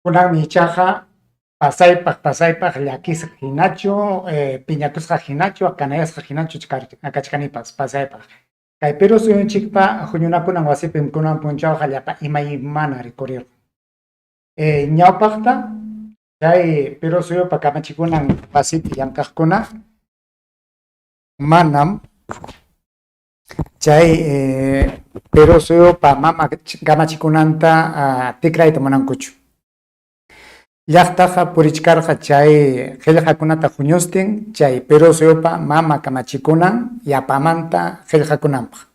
Kunan michaja, pasaypaq llakisqa hinachu, piñakusqa hinachu, kanayasqa hinachu kachkanipas pasaypaq. Kay Perú suyunchikpa huñunakunan wasipi kunan punchawqa llapa imaymana rikurirqan. Ñawpaqta chay Perú suyupa kamachikunan wasipi llank'aqkuna manam chay Perú suyupa mama kamachikunanta tikrayta munankuchu. Llaqtaqa purichkarqa chay qillqakunata huñustin chay Perú suyupa mama kamachikunan yapamanta qillqakunanpaq.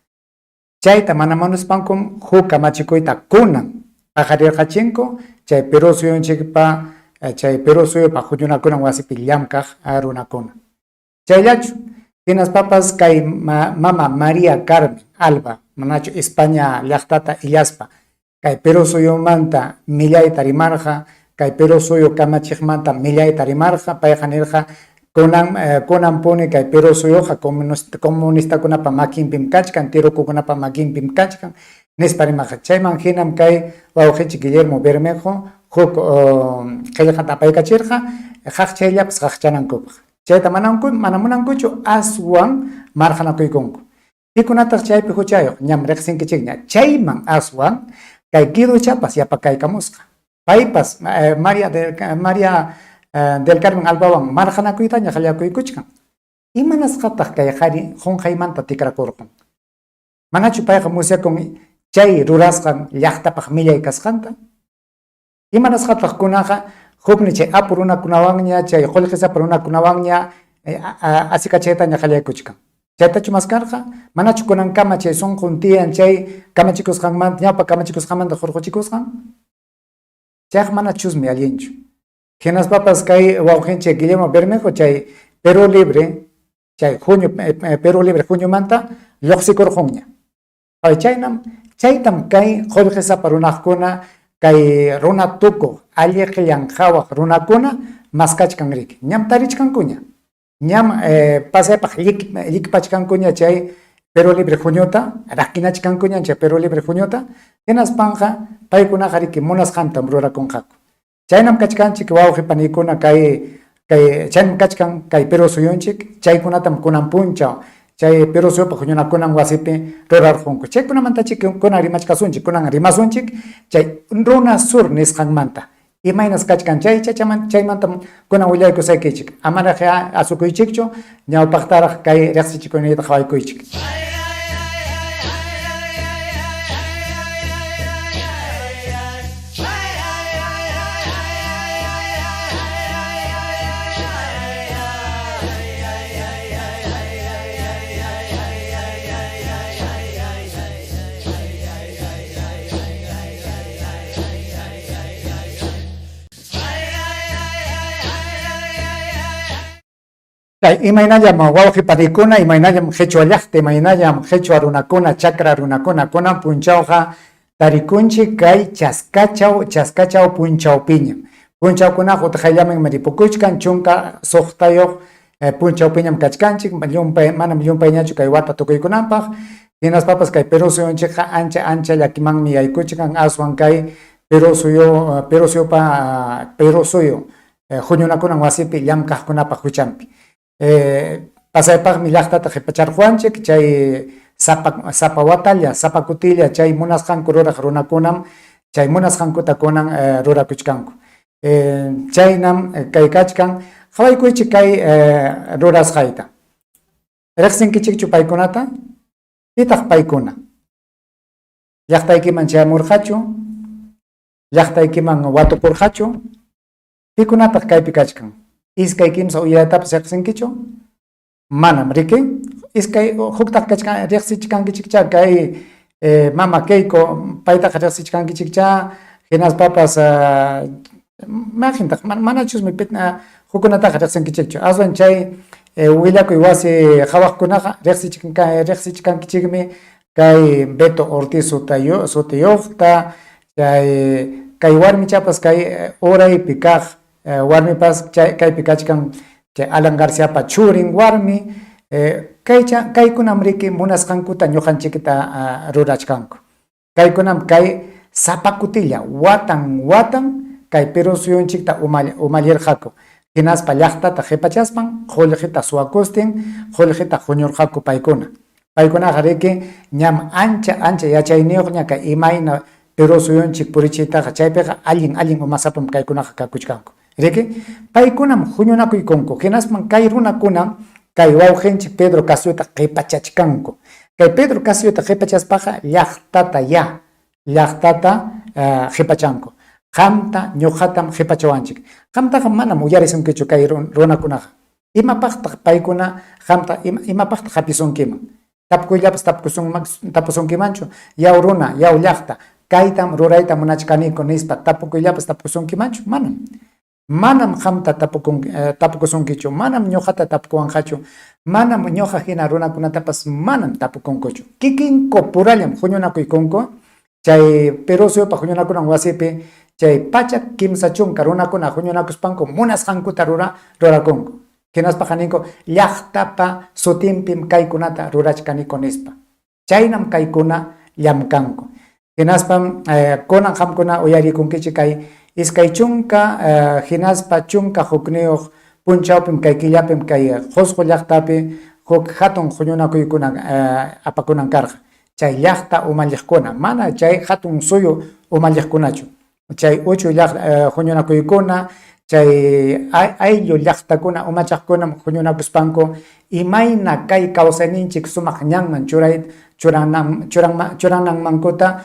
Chayta mana munaspankum huk kamachikuyta kunan paqarirqachinku chay Perú suyunchikpa chay Perú suyupa huñunakunan wasipi llamkaq runakuna. Chayllachu hinaspapas kay mama María Carmen Alba manachu España llaqtata illaspa kay Perú suyumanta millayta rimarqa kay Perú suyu kamachiqmanta millayta rimarqa payqa nirqa kunan puni kay Perú suyuqa comunistakunapa makinpim kachkan tirukukunapa makinpim kachkan nispa rimarqa chayman hinam kay wawqinchik Guillermo Bermejo huk qillqata apaykachirqa qaqchayllapas qaqchanankupaq. Chayta mana munankuchu aswan marqanakuykunku. Pikunataq chaypi huchayuq ñam riqsinkichikña chayman aswan kay Guido Chapas yapakaykamusqa. Paypas María del Carmen Albawan marqanakuyta ñaqallakuykuchkan. Imanasqataq kay qhari qunqaymanta tikrakurqan. Manachu payqa musyakun chay rurasqan llaqtapaq millay kasqanta. Imanasqataq kunaqa hukni chay apu runakunawanña chay qullqisapa runakunawanña asikachayta ñaqallaykuchkan. Chaytachu maskarqa manachu kunankama chay sunqun tiyan chay kamachikusqanmanta ñawpa kamachikusqanmanta hurquchikusqan. Chayqa mana chusmi allinchu. Hinaspapas kay wawqinchik Guillermo Bermejo chay Perú Libre chay Perú Libre junio-manta lluqsikurqunña. Chaytam kay qullqisapa runaqkuna kay runa tukuq alliq llanqawaq runakuna maskachkan riki. Ñam tarichkankuña. Ñam pasaypaq llikpachkankuña chay Perú Libre Juñota, rakinachkankuña chay Perú Libre Juñota, hinaspanqa paykunaqa riki munasqantam rurakunqaku. Chaynam kachkanchik wawqipa niykuna chaynam kachkan kay Perú suyunchik, chaykunatam kunan punchaw, chay Perú suyupa huñunakunan wasipi rurarqunku. Chaykunamantachik kunan rimachkasunchik, kunan rimasunchik, chay runa sur nisqanmanta. Imaynas kachkan chaymantam kunan willaykusaykichik. Amaraqa asukuychikchu, ñawpaqtaraq kay riqsichikunayta qawaykuychik. Imaynallam wawqipa rikuna, imaynallam qhichwa llaqta, imaynallam qhichwa runakuna, chakra runakuna kunan punchawqa tarikunchik kay chaskachaw punchawpiña. Punchawkunaqa utqayllaman ripukuchkan chunka suqtayuq punchawpiñam kachkanchik, manam llumpayñachu kay wata tukuykunanpaq. Hinaspapas kay Perú suyunchikqa ancha llakimanmi yaykuchkan aswan kay Perú suyu huñunakunan wasipi llamkaqkunapaq huchanpi. Pasaypaqmi llaqtata qhipacharquanchik chay sapa watalla, sapa kutilla chay munasqanku ruraq runakunam chay munasqankuta kunan rurakuchkanku. Chaynam kay kachkan qawaykuychik kay rurasqayta. Riqsinkichikchu paykunata? Pitaq paykuna. Llaqtaykiman chayamurqachu, llaqtaykiman watupurqachu, pikunataq kaypi kachkan. Iskay kimsa uyaytapas riqsinkichu? Manam riki. Iskay huktaq kachkan riqsichkankichikcha kay mama Keiko paytaqa riqsichkankichikcha hinaspapas maqintaq manachusmi hukunataqa riqsinkichikchu. Aswan chay willakuy wasi qhawaqkunaqa riqsichkankichikmi kay Beto Ortiz sutiyuqta kay warmichapas kay uraypi kaq warmipas kaypi kachkan chay Alan Garciapa churin warmi kaykunam riki munasqankuta ñuqanchikta rurachkanku. Kaykunam kay sapakutilla watan kay pero suyon chikta umalir jako. Hinaspa llaqtata qhipachaspan, qullqita suwakustin, qullqita huñurqaku paykuna. Paykunaqa riki ñam ancha yachayniyuq ña kay imayna pero suyunchik purichiytaqa chaypiqa allin umasapam kaykunaqa kakuchkanku. Riki paykunam huñunakuykunku, hinaspan kay runakunam kay wawqinchik Pedro Casillota qhipachachkanku. Kay Pedro Casillota qhipachaspaqa llaqtata qhipachanku. Qamta ñuqatam qhipachawanchik. Qamtaqa manam uyarisunkichu kay runakunaqa. Imapaqtaq paykuna qamta imapaqtaq hapisunkiman. Tapukuyllapas tapusunkimanchu, yaw runa, yaw llaqta, kaytam rurayta munachkaniku nispa tapukuyllapas tapusunkimanchu, manam qamta tapukusunkichu, manam ñuqata tapukuwanqachu, manam ñuqa hina runakunatapas manam tapukunkuchu. Kikinko purallam huñunakuykunku, chay Perusuyupa huñunakunan wasipi, chay pachak kimsa chunka runakuna huñunakuspanku munasqankuta rurakunku. Hinaspaqa ninku llaqtapa sutinpim kaykunata rurachkaniko nispa. Chaynam kaykuna llamkanku. Hinaspam kunan qamkuna uyarikunkichik kay iskay chunka hinaspa chunka hukniyuq punchawpim kay killapim kay qusqu llaqtapi huk hatun huñunakuykuna apakunan karqa. Chay llaqta umalliqkuna, mana chay hatun suyu umalliqkunachu. Chay uchu huñunakuykuna, chay ayllu llaqtakuna umachaqkuna huñunakuspanku imayna kay kawsayninchik sumaq ñanman churanmankuta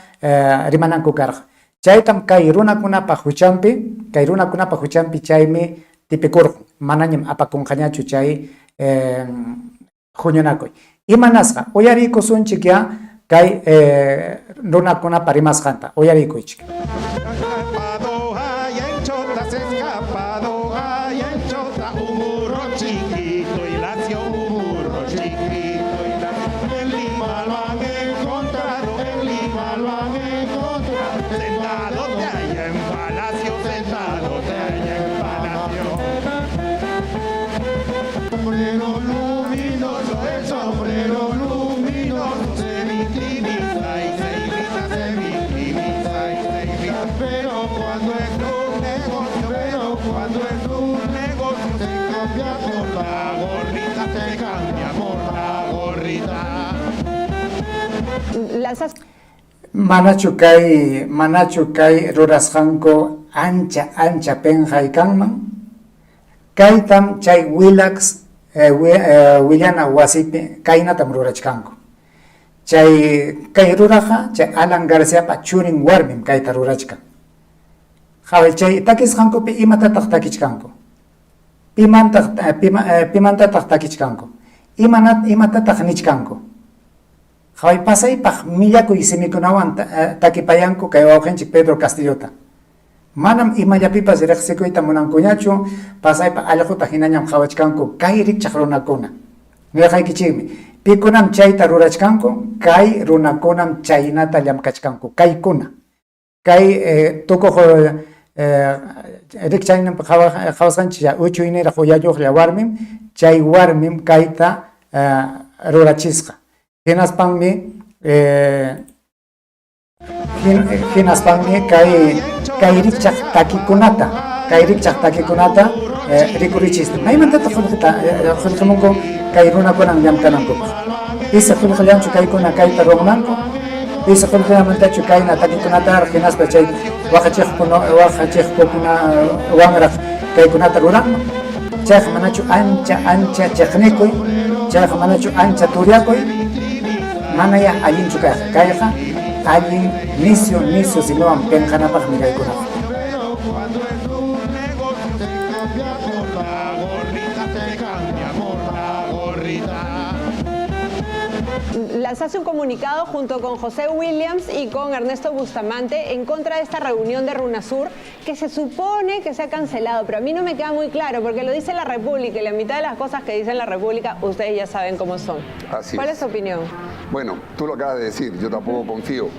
rimananku karqa. Chaytam kay runakunapa huchanpi chaymi tipikurqun, manañam apakunqañachu chay huñunakuy. Imanasqa uyariykusunchik ya kay runakunapa rimasqanta uyarikuychik. Manachu kay rurasqanku ancha penhay kanman. Kaytam chay Willax Willana wasipi kaynatam rurachkanku. Kay ruraqa chay Alan Garciapa churin warmim kayta rurachkan. Qhaway chay takisqankupi imatataq takichkanku. Pimantataq takichkanku. Imatataq nichkanku. Qhaway pasaypaq millakuy simikunawan takipayanku kay wawqinchik Pedro Castillota. Manam imallapipas riqsikuyta munankuñachu, pasaypa allquta hinañam qhawachkanku kay rikchaq runakuna. Nirqaykichikmi, pikunam chayta rurachkanku, kay runakunam chaynata llamkachkanku, kaykuna. Kay tukuq rikchaynam qhawasqanchik uchuyniraq uyayuqlla warmim, chay warmim kayta rurachisqa. Hinaspanmi kay rikchaq takikunata rikurichista. Maymantataq qullqimunku kay runakunan llamkanankupas. Pisa qullqillanchu kaykuna kayta ruwananku, pisa qullqillamantachu kayna takikunata hinaspa chay waqachiqkuna wanraq kaykunata ruranman. Chayqa manachu ancha chiqnikuy, chayqa manachu ancha turyakuy, manaya allinchu kayqa allin nisyu sinuwan penqanapaqmi kaykunaqa. Lanzaste un comunicado junto con José Williams y con Ernesto Bustamante en contra de esta reunión de Runasur que se supone que se ha cancelado, pero a mí no me queda muy claro porque lo dice la República y la mitad de las cosas que dice la República ustedes ya saben cómo son. ¿Cuál es su opinión? Bueno, tú lo acabas de decir, yo tampoco confío.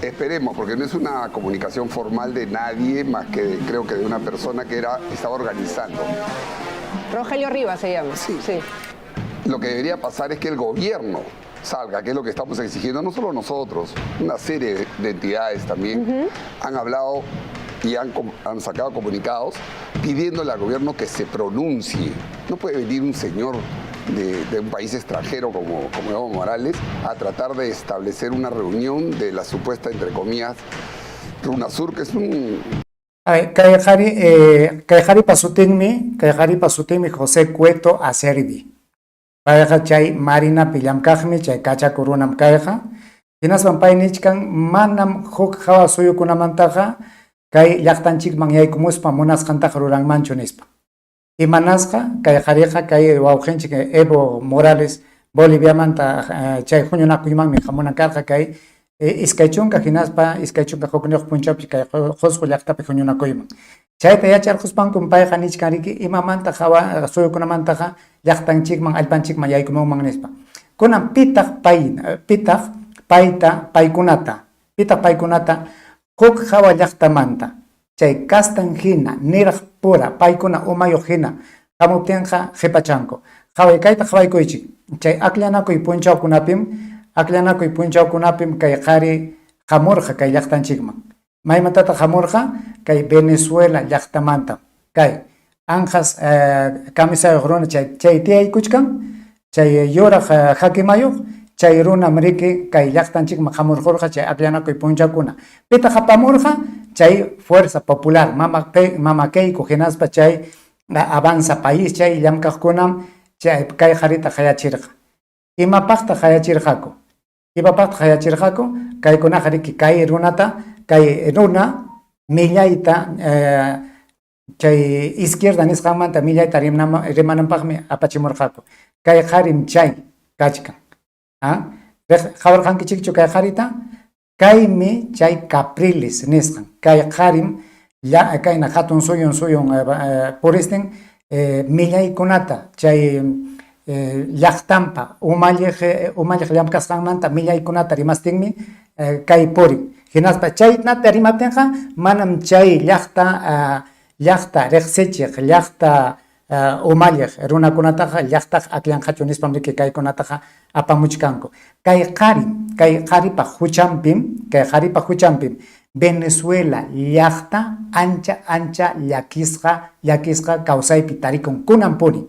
Esperemos, porque no es una comunicación formal de nadie más que creo que de una persona que estaba organizando. Rogelio Rivas se llama. Sí. Lo que debería pasar es que el gobierno salga, que es lo que estamos exigiendo, no solo nosotros, una serie de entidades también han hablado y han sacado comunicados pidiéndole al gobierno que se pronuncie. No puede venir un señor de un país extranjero como Evo Morales a tratar de establecer una reunión de la supuesta, entre comillas, RUNASUR, que es un... Kayjari pasutinmi José Cueto Acerbi. Payqa chay Marina pillamkaqmi chay kachakurunam kayqa. Hinaspan pay nichkan manam huk hawa suyukunamantaqa kay llaqtanchikman yaykumuspa munasqantaqa ruranmanchu nispa. Imanasqa kayqariqa kay wawqinchik Evo Morales Boliviamanta chay huñunakuymanmi hamunan karqa kay iskaychunka hinaspa iskaychunka hukniyuq punchawpi kay Qusqu llaqtapi huñunakuyman. Chayta yacharquspankum payqa nichkanriki imamanta hawa suyukunamantaqa llaqtanchikman allpanchikman yaykumunman nispa. Kunan pitaq paykunata huk hawa llaqtamanta chay kastan hina niraq pura paykuna umayuq hina hamuptinqa qhipachanku. Hawaykayta hawaykuychik chay akllanakuy punchawkunapim kay qhari hamurqa kay llaqtanchikman. Maymatata hamurqa kay Venezuela llaqtamanta kay anjas kamisayuq runa chay tiyaykuchkan chay yuraq hakimayuq chay runa mriki kay llaqtanchikman hamurqurqa chay akllanakuy punchawkuna. Pita hapamurqa chay Fuerza Popular mama Keiko hinaspa chay Avanza País chay llamkaqkunam chay kay qarita hayachirqa. Imapaqta hayachirqaku kaykunaqa riki kay runa millayta chay izquierda nisqanmanta millayta rimananpaqmi apachimurqaku. Kay qarim chay kachkan. Hawarqankichikchu kay qarita kaymi chay Capriles nisqan. Kay qarim kayna hatun suyun puristin millaykunata chay llaqtanpa umalliq llamkasqanmanta millaykunata rimastinmi kay purin. Hinaspa chaynata rimatinqa manam chay llaqta riqsichiq llaqta umalliq runakunataqa llaqta aklanqachu nispam riki kaykunataqa apamuchkanku. Kay qharipa huchampim Venezuela llaqta ancha llakisqa kawsaypi tarikun kunan puri.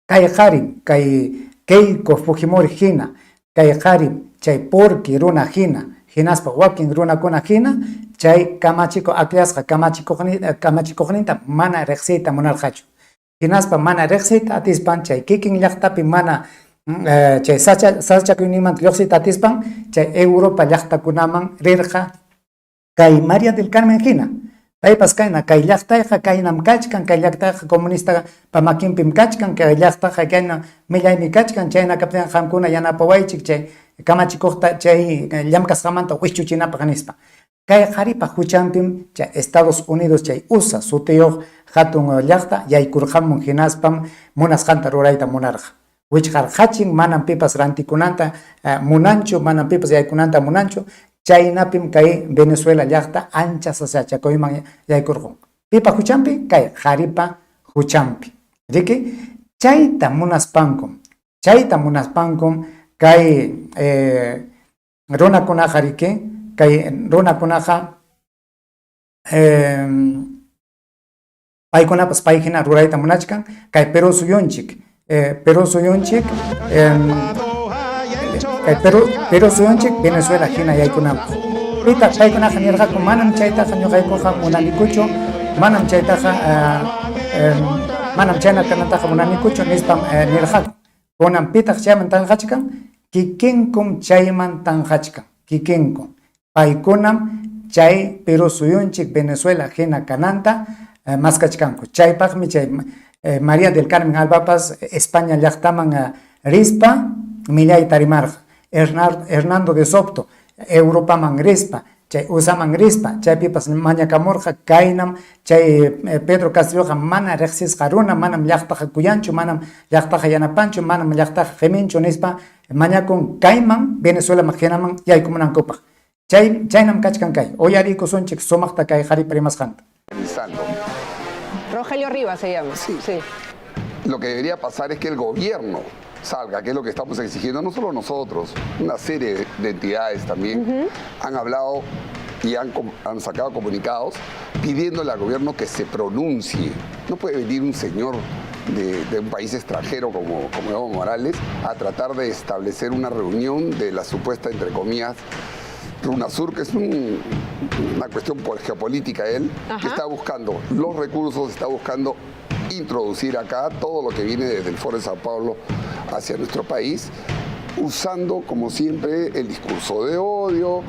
Kay qarim kay Keiko Fujimori hina kay qarim chay Porqui runa hina hinaspa wakin runakuna hina chay aklasqa kamachikuqninta mana riqsiyta munarqachu. Hinaspa mana riqsiyta atispan chay kikin llaqtapi mana chay sachakuyninmanta lluqsiyta atispan chay Europa llaqtakunaman rirqa kay María del Carmen hina. Paypas kayna kay llaqtayqa kaynam kachkan, kay llaqtayqa comunista pamakinpim kachkan, kay llaqtayqa kayna millaymi kachkan, chayna kaptin qamkuna yanapawaychik chay kamachikuqta chay llamkasqamanta wishchuchinapaq nispa. Kay qharipa huchampim chay Estados Unidos chay USA sutiyuq hatun llaqta yaykurqamun hinaspam munasqanta rurayta munarqa. Wichqarqachin manam pipas rantikunanta munanchu, manam pipas yaykunanta munanchu. Chaynapim kay Venezuela llaqta ancha sasachakuyman yaykurqun. Pipa huchampi kay qharipa huchampi. Riki chayta munaspankum kay runakunaqa riki kay runakunaqa paykunapas payhina rurayta munachkan kay Perú suyunchik Perú suyunchik Venezuela hina yaykunanpaq. Pita paykunaqa nirqaku manam chaytaqa ñuqaykuqa munanikuchu, manam chaynataqa munanikuchu nispam nirqaku. Kunan pitaq chayman tanqachkan kikinkum chayman tanqachkan kikinkum. Paykunam chay Perú suyunchik Venezuela hina kananta maskachkanku. Chaypaqmi chay María del Carmen Albapas España llaqtaman rispa millayta rimarqa. Hernando de Sopto Europaman rispa, chay USAman rispa, chaypipas mañakamurqa kaynam chay Pedro Castilloqa mana riqsisqa runa, manam llaqtaqa kuyanchu, manam llaqtaqa yanapanchu, manam llaqtaqa qhiminchu nispa mañakun kayman Venezuela hinaman yaykumunankupak. Chaynam kachkan kay uyarikusunchik sumaqta kay qharipa rimasqanta. Rogelio Rivas se llama. Sí. Lo que debería pasar es que el gobierno salga, que es lo que estamos exigiendo, no solo nosotros, una serie de entidades también han hablado y han sacado comunicados pidiéndole al gobierno que se pronuncie. No puede venir un señor de un país extranjero como Evo Morales a tratar de establecer una reunión de la supuesta, entre comillas, RUNASUR, que es una cuestión geopolítica él, que está buscando los recursos, está buscando introducir acá todo lo que viene desde el Foro de Sao Paulo hacia nuestro país, usando, como siempre, el discurso de odio,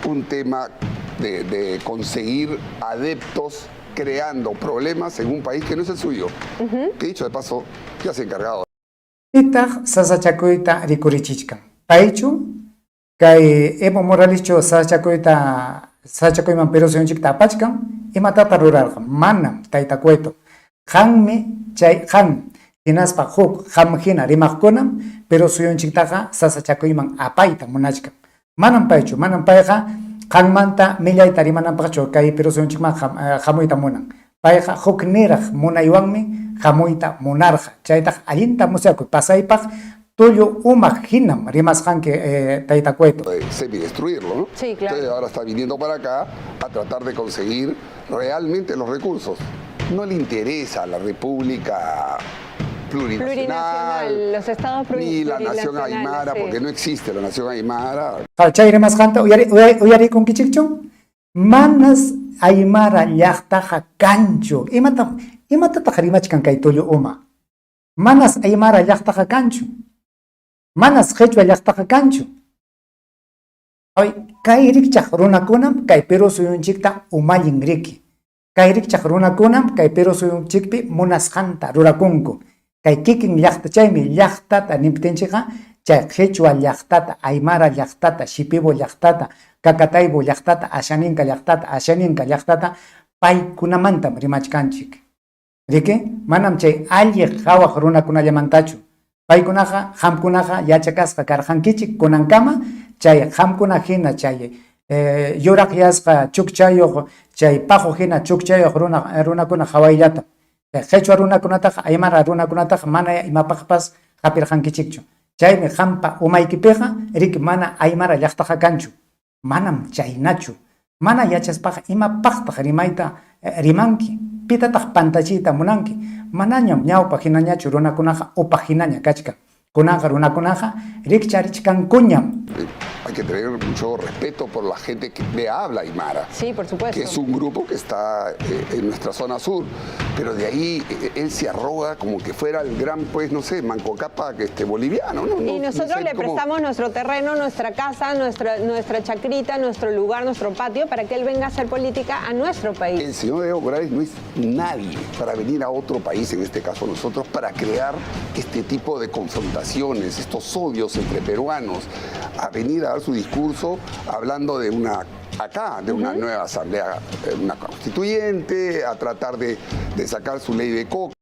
un tema de conseguir adeptos, creando problemas en un país que no es el suyo, que dicho de paso, ya se ha encargado. Itaq sasachakuyta rikurichichkan. Paychu, kay Evo Morales chu sasachakuyman Perú suyunchikta apachkan, imatata rurarqan, manam tayta cueto. Hanmi chay han hinaspa huk ham hina rimaqkunam Perú suyunchiktaqa sasachakuyman apayta munachkan. Manam paychu, manam payqa hanmanta millayta rimananpaqchu kay Perú suyunchikman hamuyta munan. Payqa huk niraq munaywanmi hamuyta munarqa. Chaytaq allinta musyakuy pasaypaq tullu umaq hinam rimasqanki tayta cueto. Semi-destruirlo, ¿no? Sí, claro. Entonces ahora está viniendo para acá a tratar de conseguir realmente los recursos. No le interesa a la República plurinacional, los estados ni la nación plurinacionales, aymara, sí. porque no existe la nación aymara. Chay rimasqanta uyarikunkichikchu manas aymara llaqtaqa kanchu. Imatataq rimachkan kay tullu uma. Manas aymara llaqtaqa kanchu. Manas qhichwa llaqtaqa kanchu. Kay rikchaq runakunam kay Perú suyunchikta umallin riki. Kay rikchaq runakunam kay Perú suyunchikpi munasqanta rurakunku. Kay kikin llaqta chaymi llaqtata niptinchikqa chay qhichwa llaqtata, aymara llaqtata, shipibo llaqtata, kakataybo llaqtata, ashaninka llaqtata paykunamantam rimachkanchik. Riki manam chay alliq qhawaq runakunallamantachu. Paykunaqa hamkunaqa yachakasqa karqankichik kunankama chay hamkuna hina chay yuraq yasqa chukchayuq chay paqu hina chukchayuq runakuna hawayllata. Qhichwa runakunataqa aymara runakunataqa mana imapaqpas hapirqankichikchu. Chaymi hampa umaykipiqa riki mana aymara llaqtaqa kanchu. Manam chaynachu. Mana yachaspaqa imapaqtaq rimayta rimanki. Pitataq pantachiyta munanki. Manañam ñawpa hinañachu runakunaqa upaq hinaña kachkan. Kunaqa runakunaqa rikcharichkankuñam. Hay que tener mucho respeto por la gente que le habla aymara. Sí, por supuesto. Que es un grupo que está en nuestra zona sur. Pero de ahí él se arroga como que fuera el gran, pues, no sé, Manco Cápac boliviano. ¿No? Y nosotros le prestamos nuestro terreno, nuestra casa, nuestra chacrita, nuestro lugar, nuestro patio, para que él venga a hacer política a nuestro país. El señor Evo Morales no es nadie para venir a otro país, en este caso nosotros, para crear este tipo de confrontaciones, estos odios entre peruanos, a venir a dar su discurso hablando de una nueva asamblea, una constituyente, a tratar de sacar su ley de coca.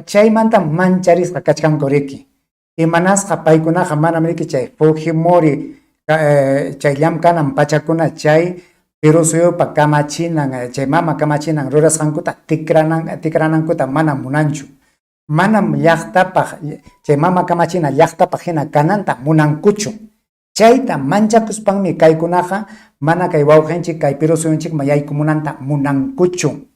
Chaymanta mancharisqa kachkanku riki. Imanasqa paykunaqa manam riki chay Fujimori chay llamkanan pachakuna chay Perú suyupa kamachinan chay mama kamachinan rurasqankuta tikranankuta manam munanchu. Manam llaqtapaq chay mama kamachina llaqtapaq hina kananta munankuchu. Chayta manchakuspanmi kaykunaqa mana kay wawqinchik kay Perú suyunchikman yaykumunanta munankuchu.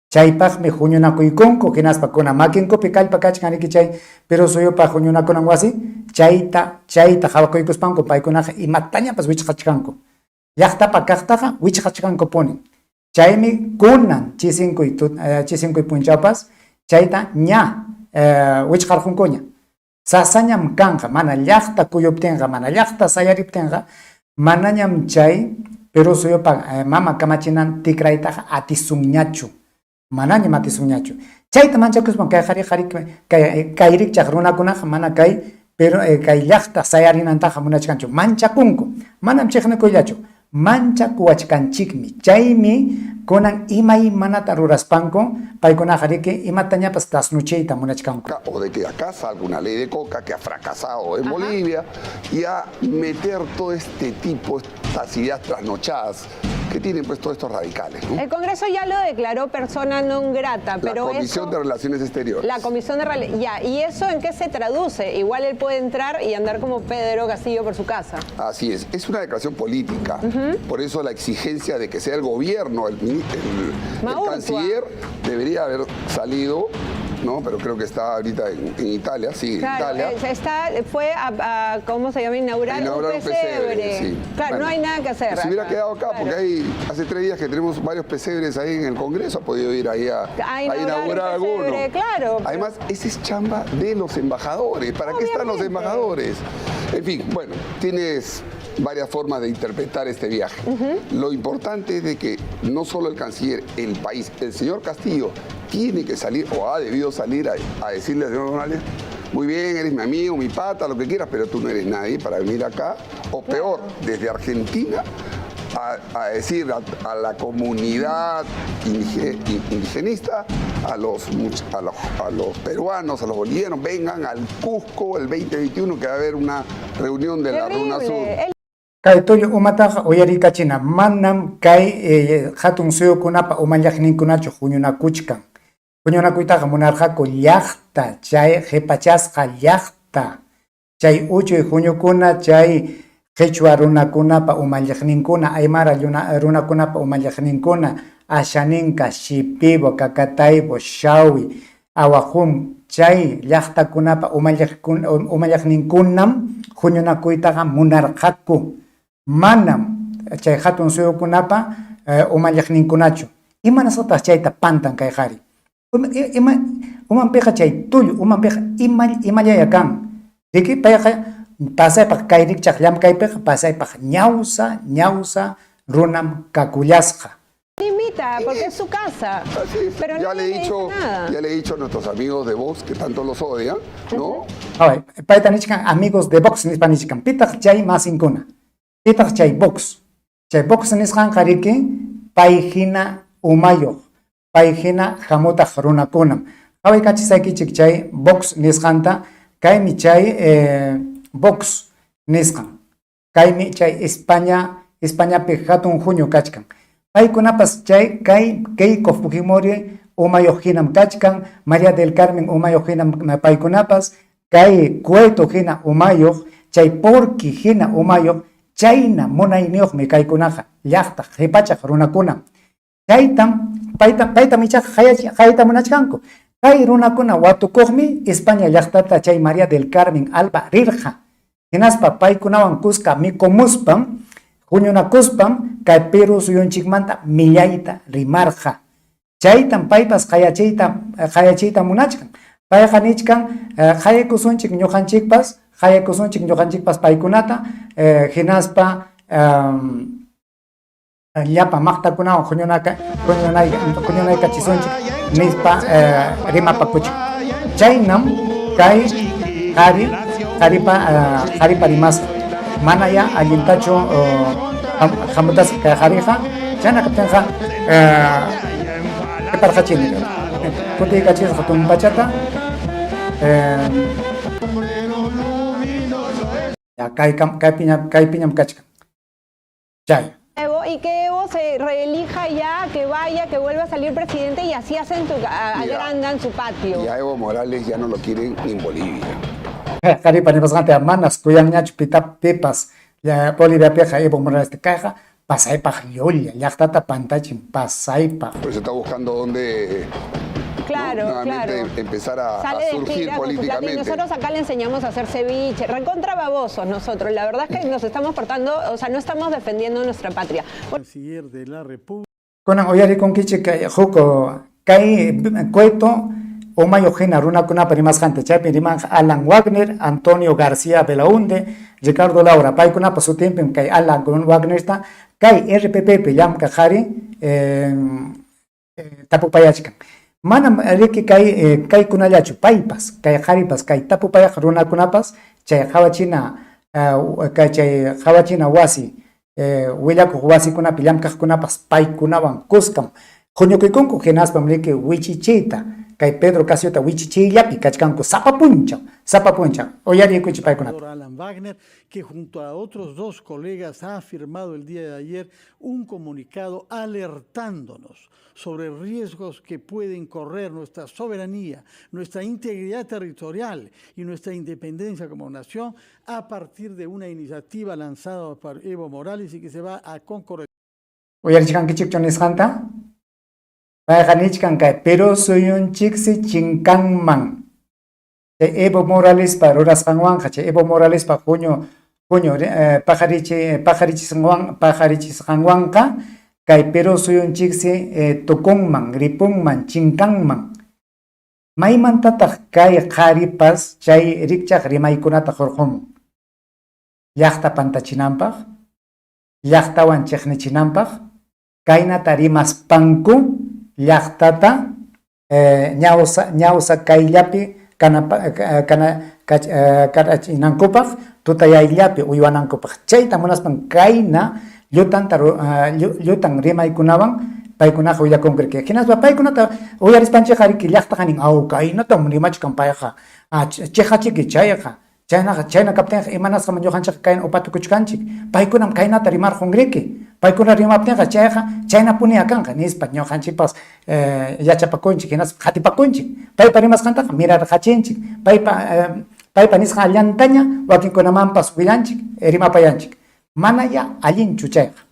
Chaypaqmi huñunakuykunku hinaspa kuna makinkupi kallpa kachkan riki chay Perú suyupa huñunakunan wasi chayta hawakuykuspanku paykunaqa imatañapas wichqachkanku. Llaqtapa kaqtaqa wichqachkanku punin. Chaymi kunan chisinkuy punchawpas chayta ña wichqarqunkuña. Sasañam kanqa mana llaqta kuyuptinqa, mana llaqta sayariptinqa, manañam chay Perú suyupa mama kamachinan tikraytaqa atisunñachu. Manañam atisunñachu. Chayta manchakuspan kay rikchaq runakunaqa mana kay llaqta sayarinantaqa munachkanchu. Manchakunku. Manam chiqnikuyllachu. Manchakuwachkanchikmi. Chaymi kunan imaymanata ruraspanku paykunaqa riki imatañapas tasnuchiyta munachkanku. O de que acá salga una ley de coca que ha fracasado en Bolivia, y a meter todo este tipo, esas ideas trasnochadas que tienen pues todos estos radicales, ¿no? El Congreso ya lo declaró persona non grata, pero La Comisión de Relaciones Exteriores. La Comisión de ya, ¿y eso en qué se traduce? Igual él puede entrar y andar como Pedro Castillo por su casa. Así es una declaración política. Por eso la exigencia de que sea el gobierno, el canciller, debería haber salido, ¿no? Pero creo que está ahorita en Italia, sí, Claro, en Italia. fue a ¿cómo se llama? Inaugurar un pesebre. sí. Claro, Bueno, no hay nada que hacer. Se hubiera quedado acá, claro. porque hace 3 días que tenemos varios pesebres ahí en el Congreso, ha podido ir ahí a inaugurar un pesebre, alguno. claro. Además, esa es chamba de los embajadores. ¿Para qué están los embajadores? En fin, bueno, tienes varias formas de interpretar este viaje. Lo importante es de que no solo el canciller, el país, el señor Castillo tiene que salir o ha debido salir a decirle al señor Morales: muy bien, eres mi amigo, mi pata, lo que quieras, pero tú no eres nadie para venir acá. O peor, desde Argentina a decir a la comunidad indigenista, a los peruanos, a los bolivianos, vengan al Cusco el 2021, que va a haber una reunión de la RUNASUR. Kay tuyo umataqa uyarikachina manam kay hatun suyukunapa umallayninkunachu huñunakuchkan. Huñunakuytaqa munarqaku llaqta, chay qhipachasqa llaqta, chay uchuy huñukuna, chay Quechua runakunapa umallayninkuna, Aymara runakunapa umallayninkuna, Ashaninka, Shipibo, Kakataybo, Shawi, Awajum, chay llaqtakunapa umallayninkunam huñunakuytaqa munarqaku. Manam chay hatun suyukunapa umallayninkunachu. Imanasqataq chayta pantan kay qhari. Umanpiqa chay tullu, umanpiqa imallaya kan. Riki payqa pasaypaq kayrikchaq llamkaypiqa pasaypaq ñawsa runam kakullasqa. Limita, porque es su casa. Pero ya no le he dicho a nuestros amigos de Vox, que tanto los odian, ¿no? Paytanichkan amigos de Vox nispanichkan. Pitaq chay masinkuna. Pitaq chay Vox. Chay Vox nisqanqa riki payhina umayuq, payhina hamutaq runakunam. Qaway kachisaykichik chay Vox nisqanta, kaymi chay Vox nisqan. Kaymi chay Españapi hatun junio kachkan. Paykunapas chay Keiko Fujimori umayuq hinam kachkan, María del Carmen umayuq hinam paykunapas, kay Cueto hina umayuq, chay Porqui hina umayuq, chayna munayniyuqmi kaykunaqa, llaqta qhipachaq runakuna. Chaytam payta michaqa hayata munachkanku. Kay runakuna watukuqmi España llaqtata chay María del Carmen Alba rirqa. Hinaspa paykunawan kuska mikumuspam, huñunakuspam, kay Perú suyunchikmanta millayta rimarqa. Chaytam paypas hayachiyta munachkan. Payqa nichkan hayakusunchik ñuqanchikpas paykunata, hinaspa llapa maqtakunawan huñunaykachisunchik nispa rimapakuchik. Chaynam kay qharipa rimasqa. Manaya allintachu hamutas kay qhariqa, chayna kaptinqa qhiparqachini. Kutiykachisqa tumpachata, kaypiñam kachkan. Chay. Y que Evo se reelija ya, que vaya, que vuelva a salir presidente y así agrandan su patio. Y a Evo Morales ya no lo quieren ni en Bolivia. Qharipa ripasqanta manas kuyanñachu pipas Bolivia peqa Evo Morales te caja, pasaypaq llulla, llaqtata pantachin pasaypaq. Por eso está buscando dónde nuevamente empezar a surgir políticamente. Nosotros acá le enseñamos a hacer ceviche, recontra babosos nosotros. La verdad es que nos estamos portando, o sea, no estamos defendiendo nuestra patria. Canciller de la República. Kunan uyarikunkichik huko kay Cueto umayuq hina runakunapa rimasqanta, chaypi rimanqa Alan Wagner, Antonio García Belaunde, Ricardo Laura, paykunapa sutinpim kay Alan Wagnerta kay RPPpi llamka qhari tapupayachkan. Manam riki kaykunallachu paypas, kay qharipas, kay tapupayaq runakunapas, chay qhawachina wasi, willakuq wasikunapi llamkaqkunapas paykunawan kuskam huñukuykunku, hinaspam riki wichichiyta, kay Pedro Casiota wichichillapi kachkanku sapa puncha. Oyarikuchi paykuna. Alan Wagner, que junto a otros dos colegas ha firmado el día de ayer un comunicado alertándonos sobre riesgos que pueden correr nuestra soberanía, nuestra integridad territorial y nuestra independencia como nación a partir de una iniciativa lanzada por Evo Morales y que se va a concurrir. Oyarichikanki chikchonis kanta. Payqanichkan kay pero suyunchiksi chinkanman. Evo Morales para rurasqanwanqa, Evo Morales para junio pajarichisqanwanqa kay pero suyunchiksi tukunman, ripunman, chinkanman. Maymantataq kay qharipas chay rikchaq rimaykunata hurqumun. Llaqta pantachinanpaq, llaqtawan chiqnichinanpaq, kaynata rimaspanku llaqtata ñawsa kayllapi karachinankupaq tutayayllapi uywanankupaq. Chayta munaspan kayna llutan rimaykunawan paykunaqa willakunkurki. Hinaspa paykunata uyarispanchikqa riki llaqtaqa nin kaynata rimachkan payqa. Chiqachiki chayqa. Chayna kaptinqa imanasqa ñuqanchik kayna upatukuchkanchik. Paykunam kaynata rimarqunriki. Paykuna rimaptinqa chayna punia kanqa nispa ñuqanchikpas yachapakunchik hinaspa qhatipakunchik. Paypa rimasqantaqa mirarqachinchik. Paypa nisqa allantaña wakinkunamanpas willanchik rimapayanchik. Manaya allinchu chayqa.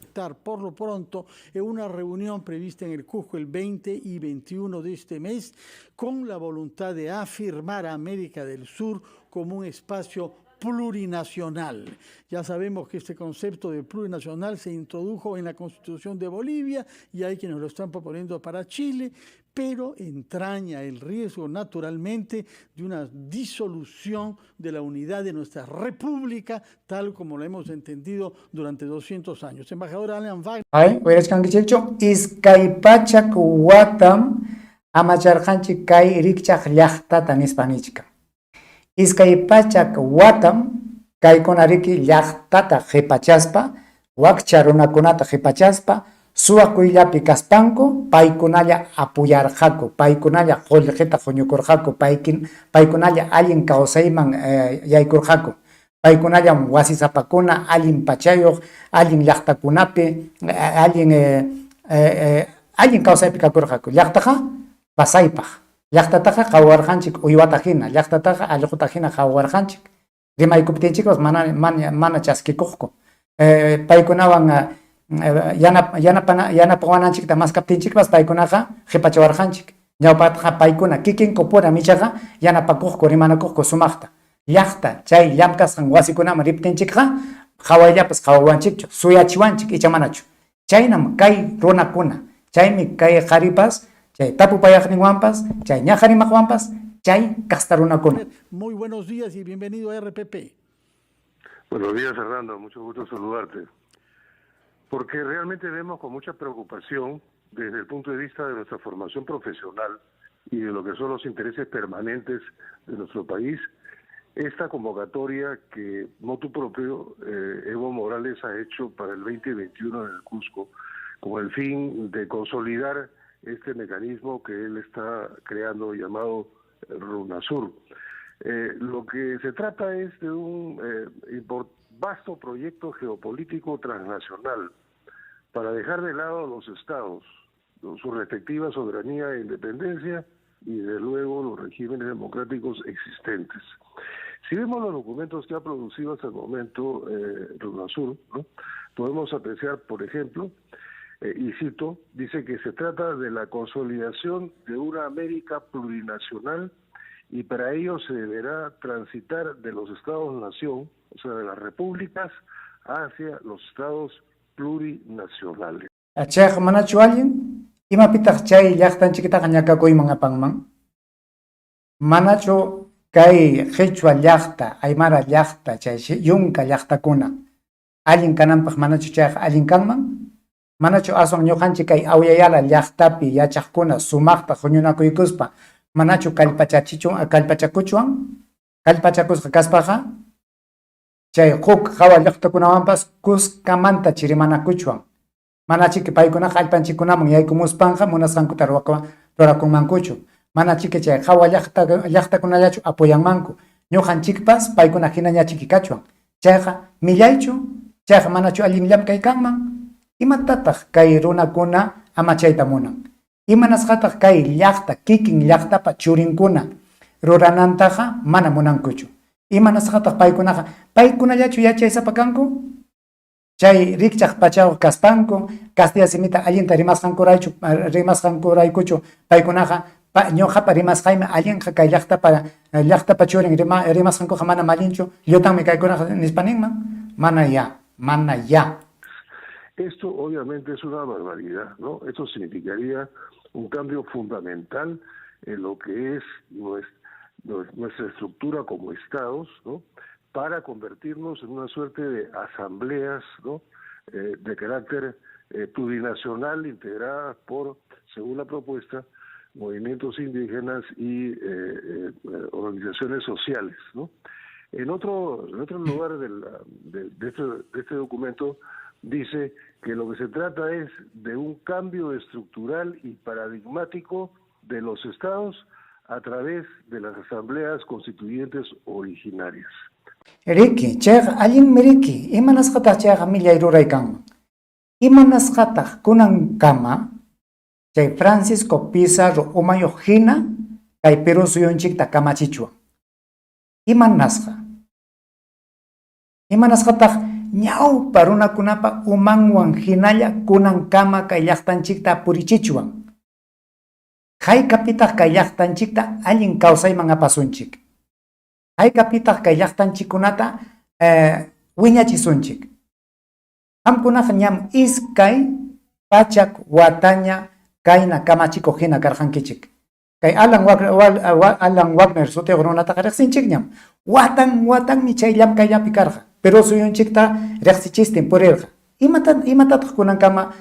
Por lo pronto en una reunión prevista en el Cusco el 20 y 21 de este mes con la voluntad de afirmar a América del Sur como un espacio plurinacional. Ya sabemos que este concepto de plurinacional se introdujo en la Constitución de Bolivia y hay quienes lo están proponiendo para Chile, pero entraña el riesgo naturalmente de una disolución de la unidad de nuestra república, tal como lo hemos entendido durante 200 años. Embajador Alan Wagner. Ay, oirachkankichikchu iskaypachak watam amacharqanchik kay rikchaq llaqtata nispanichka. Iskaypachak watam kaykuna riki llaqtata qhipachaspa, wakcha runakunata qhipachaspa, suwakuyllapi kaspanku, paykunalla apuyarqaku, paykunalla qullqita huñukurqaku, paykunalla allin kawsayman yaykurqaku, paykunallam wasisapakuna allin pachayuq, allin llaqtakunapi, allin kawsaypi kakurqaku. Llaqtaqa pasaypaq, llaqtataqa qhawarqanchik uywata hina, llaqtataqa allquta hina qhawarqanchik. Rimaykuptinchikpas mana chaskikuqku. Paykunawan yanapawananchikta maskaptinchikpas paykunaqa qhipachawarqanchik. Ñawpataqa paykuna kikinku pura michaqa yanapakuqku rimanakuqku sumaqta. Llaqta chay llamkasqan wasikunaman riptinchikqa qhawayllapas qhawawanchikchu, suyachiwanchik icha manachu. Chaynam kay runakuna, chaymi kay qharipas, chay tapupayaqninwanpas, chay ñaqarimaqwanpas, chay kasta runakuna. Muy buenos días y bienvenido a RPP. Buenos días, Fernando, mucho gusto saludarte. Porque realmente vemos con mucha preocupación desde el punto de vista de nuestra formación profesional y de lo que son los intereses permanentes de nuestro país, esta convocatoria que motu propio Evo Morales ha hecho para el 2021 en el Cusco, con el fin de consolidar este mecanismo que él está creando llamado RUNASUR. Lo que se trata es de un vasto proyecto geopolítico transnacional para dejar de lado a los estados, su respectiva soberanía e independencia y de luego los regímenes democráticos existentes. Si vemos los documentos que ha producido hasta el momento RUNASUR, ¿no?, podemos apreciar, por ejemplo, y cito, dice que se trata de la consolidación de una América plurinacional y para ello se deberá transitar de los estados-nación, o sea, de las repúblicas, hacia los estados plurinacionales. Chayqa manachu allin imapitaq chay llaqtanchiktaqa ñakakuyman apanman. Manachu kay qhichwa llaqta, aymara llaqta, chay yunka llaqtakuna allin kananpaq manachu chayqa allin kanman? Manachu aswan ñuqanchik kay awyayala llaqtapi yachaqkuna sumaqta huñunakuykuspa manachu kallpachakuchwan, kallpachakusqa kaspaqa chay huk hawa llaqtakunawanpas kuskamanta chirimanakuchwan. Manachiki paykunaqa allpanchikunaman yaykumuspanqa munasqankuta rurakunmankuchu. mana chique chay hawa llaqta kunallachu apoyanmanku ñuqanchikpas paykuna hina ñachikicachuan chayqa millaychu chayqa manachu allin llamkay kanman imatataq kay runakuna ama chayta munan imanasqataq kay llaqta kikin llaqtapa churinkuna ruranantaqa mana munankuchu imanasqataq paykunallachu yachaysapa kanku chay rikchaq pachawaq kaspanku Castilla simita allinta rimasqankuraykuchu paykunaqa ñuqapa rimasqaymi allinqa kay llaqtapa churin rimasqankuqa mana mallinchu llutanmi kaykunaqa nispaninman mana ya. Esto obviamente es una barbaridad, ¿no? Esto significaría un cambio fundamental en lo que es nuestra estructura como estados, ¿no? Para convertirnos en una suerte de asambleas, ¿no? De carácter plurinacional integradas por, según la propuesta, movimientos indígenas y organizaciones sociales, ¿no? En otro lugar de este documento dice que lo que se trata es de un cambio estructural y paradigmático de los estados a través de las asambleas constituyentes originarias. Riki, chayqa allinmi riki, imanasqataq chayqa millay ruraykanman. Imanasqataq kunan kama, chay Francisco Pizarro umayuq hina, kay Perú suyunchikta kamachichuan. Imanasqataq ñawpa runakunapa umanwan hinalla kunan kama kay llaqtanchikta purichichuan. Haykapitaq kay llaqtanchikta allin kawsayman apasunchik. Haykapitaq kay llaqtanchikkunata wiñachisunchik. Qamkunaqa ñam iskay pachak wataña kayna kamachikuq hina karqankichik. Kay Alan Wagner sutiq runataqa riqsinchik ñam. Watanmi chay llamkayllapi karqa. Pero suyunchikta riqsichistin purirqa. Imatataq kunankama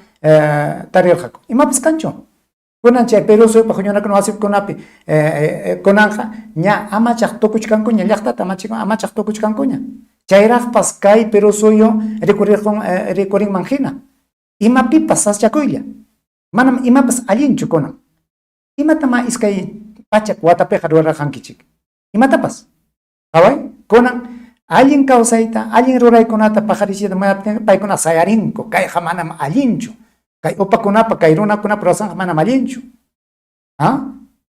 tarirqaku. Imapas kanchu. Kunan chay Perú suyupa huñunakuna wasipkunapi kunanja ña amachaq tukuchkankuña llaqtata amachaq tukuchkankuña. Chayraqpas kay Perú suyu rikurinman hina. Imapipas saschakuylla. Manam imapas allinchu kunan. Imatama iskay pachak watapiqa rurarqankichik. Imatapas. Away kunan allin kawsayta, allin ruraykunata paqarichita paykuna sayarinku, kayqa manam allinchu. Kay upakunapa, kay runakunapa rasanqa manam allinchu.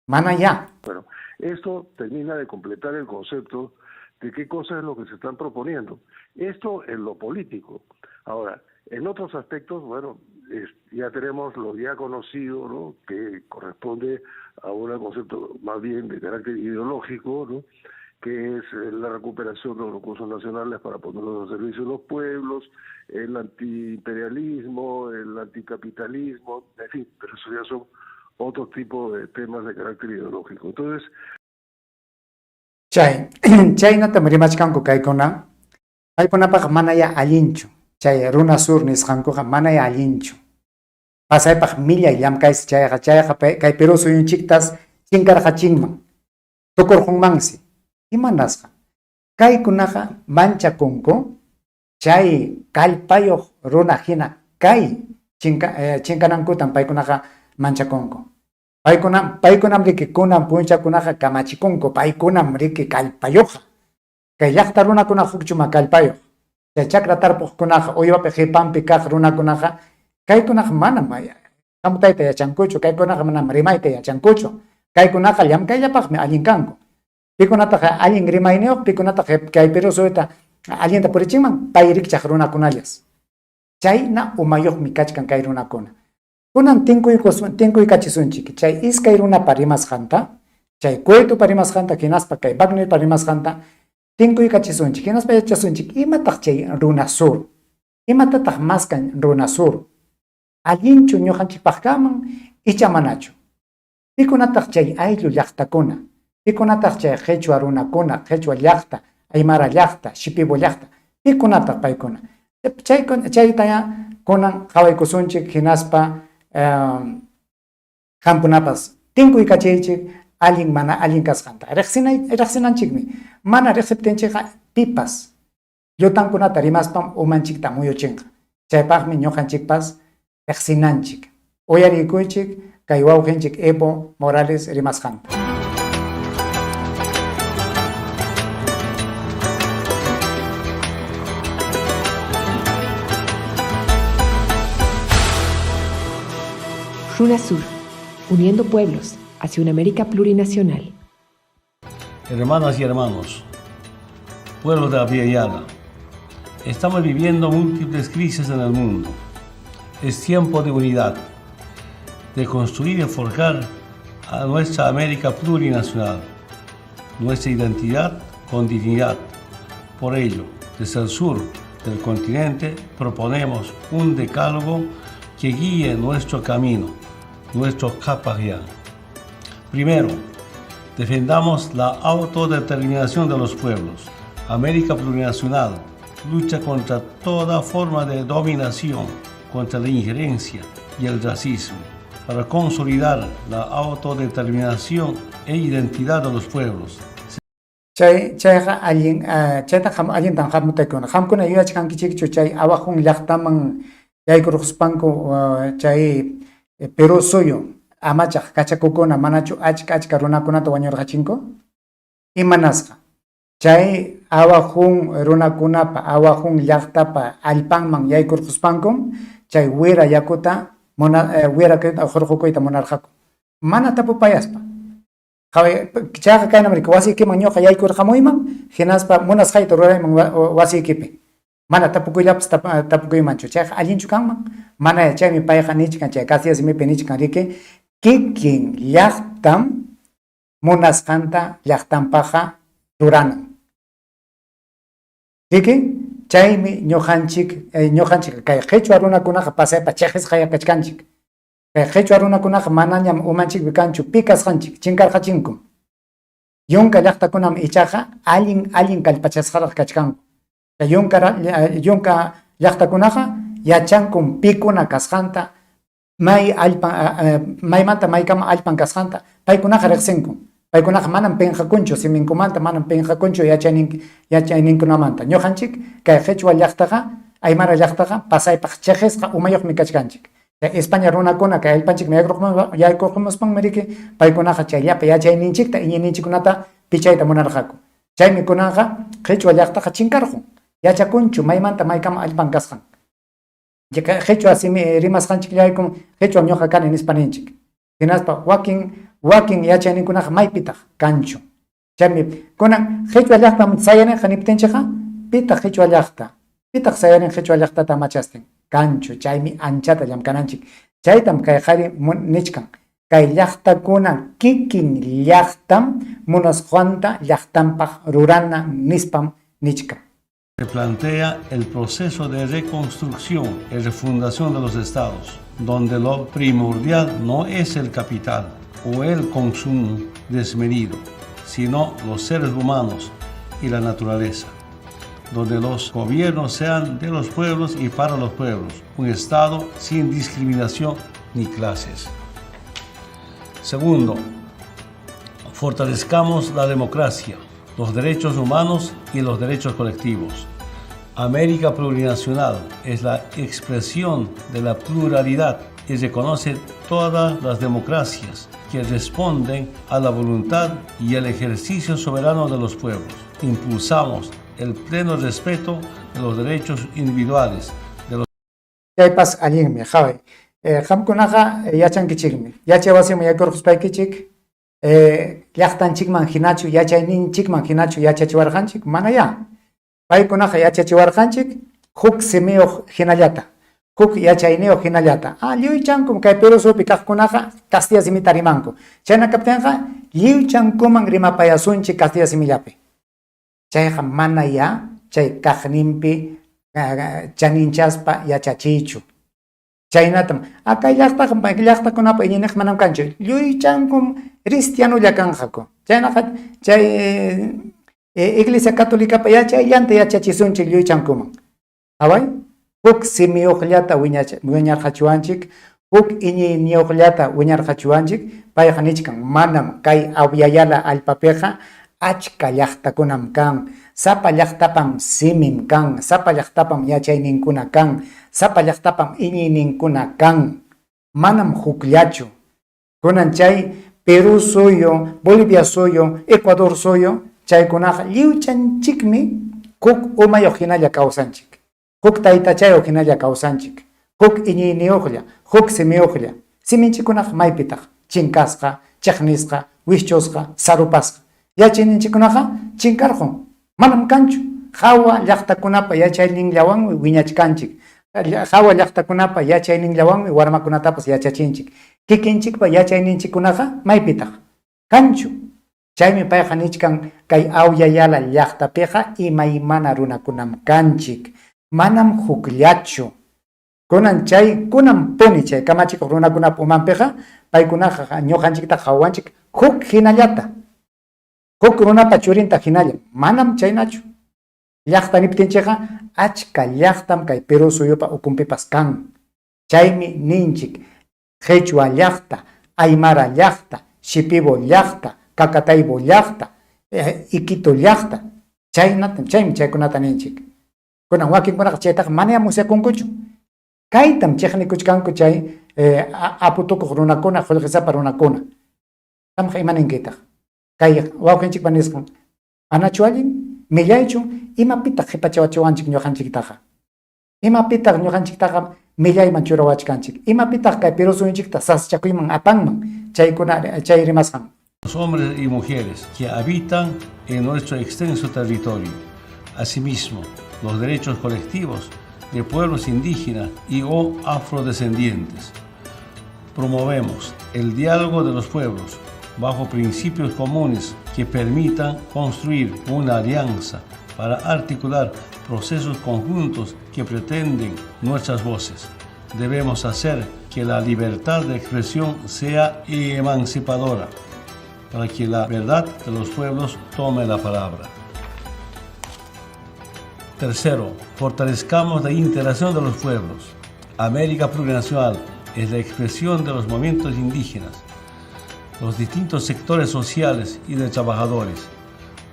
Mana ya. Bueno, esto termina de completar el concepto de qué cosa es lo que se están proponiendo. Esto en lo político. Ahora, en otros aspectos, bueno, ya tenemos lo ya conocido, ¿no? Que corresponde a un concepto más bien de carácter ideológico, ¿no? Que es la recuperación de los recursos nacionales para ponerlos al servicio de los pueblos, el antiimperialismo, el anticapitalismo, en fin, pero eso ya son otro tipo de temas de carácter ideológico. Entonces, chaynata rimachkanku kaykuna, paykunapaq manaya allinchu. Chay Runasur nisqankuqa manaya allinchu. Pasaypaq millay llamkaysi chayqa kay Perú suyunchiktas chinkarqachinman. Tukurqunmansi. Imanasqa kaykunaqa manchakunku chay kallpayuq runa hina kay chinkanankutan paykunaqa manchakunku. Paykunam riki kunan punchakunaqa kamachikunku, paykunam riki kallpayuqqa. Kay llaqta runakunaqa hukchuma kallpayuq. Chay chakra tarpuqkunaqa uywapi qipanpi kaq runakunaqa kaykunaqa manam hamutayta yachankuchu, kaykunaqa manam rimayta yachankuchu. Kaykunaqa llamkayllapaqmi allin kanku. Pikunataqa allin rimayniyuq, pikunataqa kay Perú suyuta allinta purichinman pay rikchaq runakunallas. Chayna umayuqmi kachkan kay runakuna. Kunan tinkuykachisunchik, chay iskay runapa rimasqanta, chay Cuetupa rimasqanta, hinaspa kay Wagnerpa rimasqanta, tinkuykachisunchik, hinaspa yachasunchik, imataq chay Runasur, imatataq maskan Runasur, allinchu ñuqanchikpaqkaman icha manachu. Pikunataq chay ayllu llaqtakuna, pikunataq chay Quechua runakuna, Quechua llaqta, Aymara llaqta, Shipibo llaqta, pikunataq paykuna. Chaytaya kunan qhawaykusunchik hinaspa hampunapas tinkuykachichik allin mana allin kasqanta. Riqsinanchikmi, mana riqsiptinchikqa pipas llutankunata rimaspam umanchikta muyuchinqa. Chaypaqmi ñuqanchikpas riqsinanchik. Uyarikuychik kay wawqinchik Evo Morales rimasqanta. RUNASUR, uniendo pueblos hacia una América plurinacional. Hermanas y hermanos, pueblos de Abya Yala, estamos viviendo múltiples crisis en el mundo. Es tiempo de unidad, de construir y forjar a nuestra América plurinacional, nuestra identidad con dignidad. Por ello, desde el sur del continente proponemos un decálogo que guíe nuestro camino, nuestro Kapagya. Primero, defendamos la autodeterminación de los pueblos. América plurinacional lucha contra toda forma de dominación, contra la injerencia y el racismo, para consolidar la autodeterminación e identidad de los pueblos. Chayqa allin tan hamutaykuna hamkuna yuyachkankichikchu chay awajun llaqtaman yaykuruspanku chay Perú suyo amachaq kachakukuna manachu achka runakunata wañurqachinku imanasqa chay awajun runakunapa awajun llaqtapa allpanman yaykurquspanku chay wira yakuta wira hurqukuyta munarqaku mana tapupayaspa chayqa kaynamari wasiykiman ñuqa yaykurqamuyman hinaspa munasqayta rurayman wasiykipi mana tapukuyllapas tapukuymanchu chayqa allinchu kanman mana chaymi payqa nichkan chay Castilla simipi nichkan riki kikin llaqtam munasqanta llaqtanpaqa ruranan riki chaymi ñuqanchik kay qhichwa runakunaqa pasaypa chejisqaya kachkanchik kay qhichwa runakunaqa manañam umanchikpi kanchu pikasqanchik chinkarqachinku yunka llaqtakunam ichaqa allin kallpachasqaraq kachkanku yunka llaqtakunaqa yachankun pikuna kasqanta maymanta maykama allpan kasqanta paykunaqa riqsinku paykunaqa manam penqakunchu siminkumanta manam penqakunchu yachayninkunamanta ñuqanchik kay qhichwa llaqtaqa aymara llaqtaqa pasaypaq chejisqa umayuqmi kachkanchik España runakuna kay allpanchikmi yaykurqumuspanmi riki paykunaqa chayllapa yachayninchikta iñininchikkunata pichayta munarqaku chaymi kunaqa qhichwa llaqtaqa chinkarqun yachakunchu maymanta maykama allpan kasqan qhichwa simi rimasqanchiklaykun qhichwa ñuqa kani nispaninchik hinaspa wakin yachayninkunaqa maypitaq kanchu chaymi kunan qhichwa llaqta sayaninqa niptinchikqa pitaq qhichwa llaqta pitaq sayanin qhichwa llaqtata machastin kanchu chaymi anchata llamkananchik chaytam kay qhari nichkan kay llaqtakuna kikin llaqtam munasqanta llaqtanpaq rurana nispam nichkan. Se plantea el proceso de reconstrucción y refundación de los estados, donde lo primordial no es el capital o el consumo desmedido, sino los seres humanos y la naturaleza, donde los gobiernos sean de los pueblos y para los pueblos, un estado sin discriminación ni clases. Segundo, fortalezcamos la democracia, los derechos humanos y los derechos colectivos. América plurinacional es la expresión de la pluralidad y reconoce todas las democracias que responden a la voluntad y el ejercicio soberano de los pueblos. Impulsamos el pleno respeto de los derechos individuales de los Chaypas allinmi qhaway qamkunaqa yachankichikmi yachawasimi yaykurquspaykichik llaqtanchikman hinachu yachayninchikman hinachu yachachiwarqanchik mana ya paykunaqa yachachiwarqanchik huk simiyuq hinallata huk yachayniyuq hinallata lliwchankum kay Perú supi kaqkunaqa Castilla simita rimanku chayna kaptinqa lliwchankuman rimapayasunchik Castilla simillapi chayqa mana ya chay kaqninpi chaninchaspa yachachichu chaynatam kay llaqtakunapa iñiniq manam kanchu lliwchankum cristianulla kanqaku chaynaqa chay iglesia católicapa yachayllanta yachachisunchik lliwchankuman away huk simiyuqllata wiñarqachiwanchik huk iñiniyuqllata wiñarqachiwanchik payqa nichkan manam kay Abya Yala allpapiqa achka llaqtakunam kan sapa llaqtapan simim kan sapa llaqtapan yachayninkuna kan sapa llaqtapan iñininkuna kan manam hukllachu kunan chay Perú suyo Bolivia suyo Ecuador suyo chaykunaqa lliwchanchikmi huk umayuq hinalla kawsanchik huk taytachayuq hinalla kawsanchik huk iñiniyuqlla huk simiyuqlla Siminchikunaqa maypitaq chinkasqa, chiqnisqa, wischusqa, sarupasqa. Yachayninchikunaqa chinkarqun. Manam kanchu. Hawa llaqtakunapa yachayninllawanmi wiñachkanchik. Hawa llaqtakunapa yachayninllawanmi warmakunatapas yachachinchik. Kikinchikpa yachayninchikunaqa maypitaq kanchu. Chaymi payqa nichkan kay awyayala llaqtapiqa imaymana runakunam kanchik. Manam hukllachu. Kunan puni chay kamachikuq runakunapa umanpiqa paykunaqa ñuqanchikta hawanchik huk hinallata. Huk runapa churinta hinalla. Manam chaynachu. Llaqta niptinchikqa achka llaqtam kay Perú suyupa ukunpipas kan. Chaymi ninchik Quechua llaqta, Aymara llaqta, Shipibo llaqta, Cacataybo llaqta, Iquito llaqta. Chaymi chaykunata ninchik. Kunan wakinkunaqa chaytaqa manaya musyakunkuchu. Kaytam chiqnikuchkanku chay aputukuq runakuna, qullqisapa runakuna. Qamqa imaninkitaq. Kay wawqinchikpa nisqan anachu allin, millaychu, imapitaq qipachawachiwanchik ñuqanchiktaqa. Imapitaq ñuqanchiktaqa millayman churawachkanchik. Imapitaq kay Perú suyunchikta saschakuyman apanman chay rimasqan. Los hombres y mujeres que habitan en nuestro extenso territorio. Asimismo, los derechos colectivos de pueblos indígenas y o afrodescendientes. Promovemos el diálogo de los pueblos bajo principios comunes que permitan construir una alianza para articular procesos conjuntos que pretenden nuestras voces. Debemos hacer que la libertad de expresión sea emancipadora para que la verdad de los pueblos tome la palabra. Tercero, fortalezcamos la integración de los pueblos. América plurinacional es la expresión de los movimientos indígenas, los distintos sectores sociales y de trabajadores,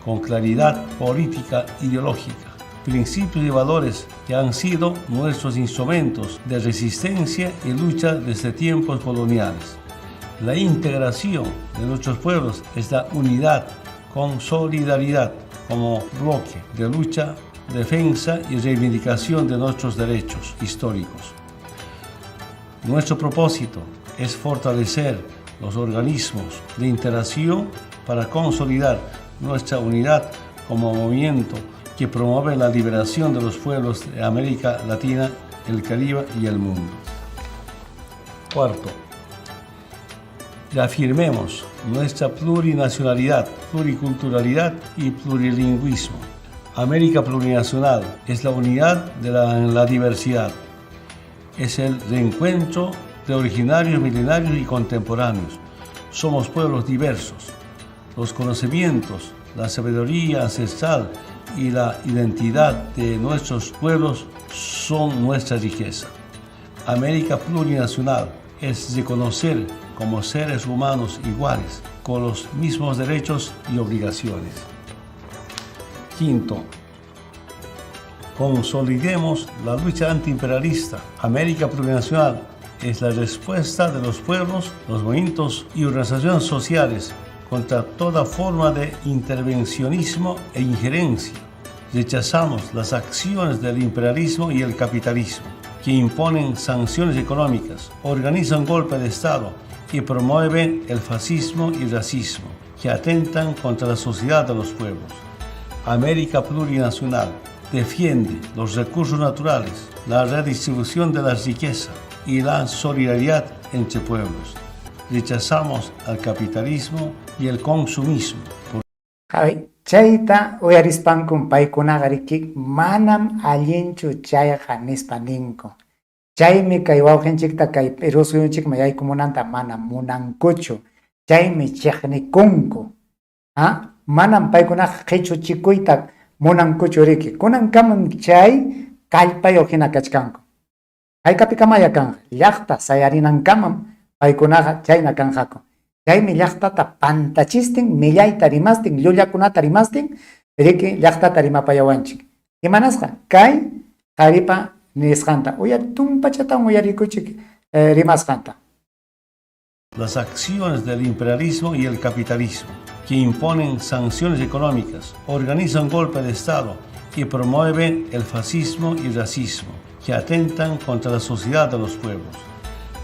con claridad política ideológica, principios y valores que han sido nuestros instrumentos de resistencia y lucha desde tiempos coloniales. La integración de nuestros pueblos es la unidad con solidaridad como bloque de lucha, defensa y reivindicación de nuestros derechos históricos. Nuestro propósito es fortalecer los organismos de integración para consolidar nuestra unidad como movimiento que promueve la liberación de los pueblos de América Latina, el Caribe y el mundo. Cuarto, reafirmemos nuestra plurinacionalidad, pluriculturalidad y plurilingüismo. América plurinacional es la unidad de la diversidad. Es el reencuentro de originarios, milenarios y contemporáneos. Somos pueblos diversos. Los conocimientos, la sabiduría ancestral y la identidad de nuestros pueblos son nuestra riqueza. América plurinacional es reconocer como seres humanos iguales, con los mismos derechos y obligaciones. Quinto, consolidemos la lucha antiimperialista. América plurinacional es la respuesta de los pueblos, los movimientos y organizaciones sociales contra toda forma de intervencionismo e injerencia. Rechazamos las acciones del imperialismo y el capitalismo, que imponen sanciones económicas, organizan golpe de Estado y promueven el fascismo y racismo, que atentan contra la sociedad de los pueblos. América plurinacional defiende los recursos naturales, la redistribución de la riqueza y la solidaridad entre pueblos. Rechazamos al capitalismo y el consumismo. Chayta uyarispankun paykunaqa riki manam allinchu chayqa nispa ninku. Chaymi kay wawqinchikta kay Perú suyunchikman yaykumunanta manam munankuchu. Chaymi chiqnikunku. Manam paykunaqa qhichuchikuyta munankuchu riki. Kunankaman chay kallpayuq hina kachkanku. Haykapi kamaya kan llaqta sayarinankamam paykunaqa chayna kanqaku. Chaymi llaqtata pantachistin, millayta rimastin, llullakunata rimastin, riki llaqtata rimapayawanchik. Imanasqa kay qharipa nisqanta, tumpachatan uyarikuchik rimasqanta. Las acciones del imperialismo y el capitalismo, que imponen sanciones económicas, organizan golpe de Estado y promueven el fascismo y racismo, que atentan contra la sociedad de los pueblos.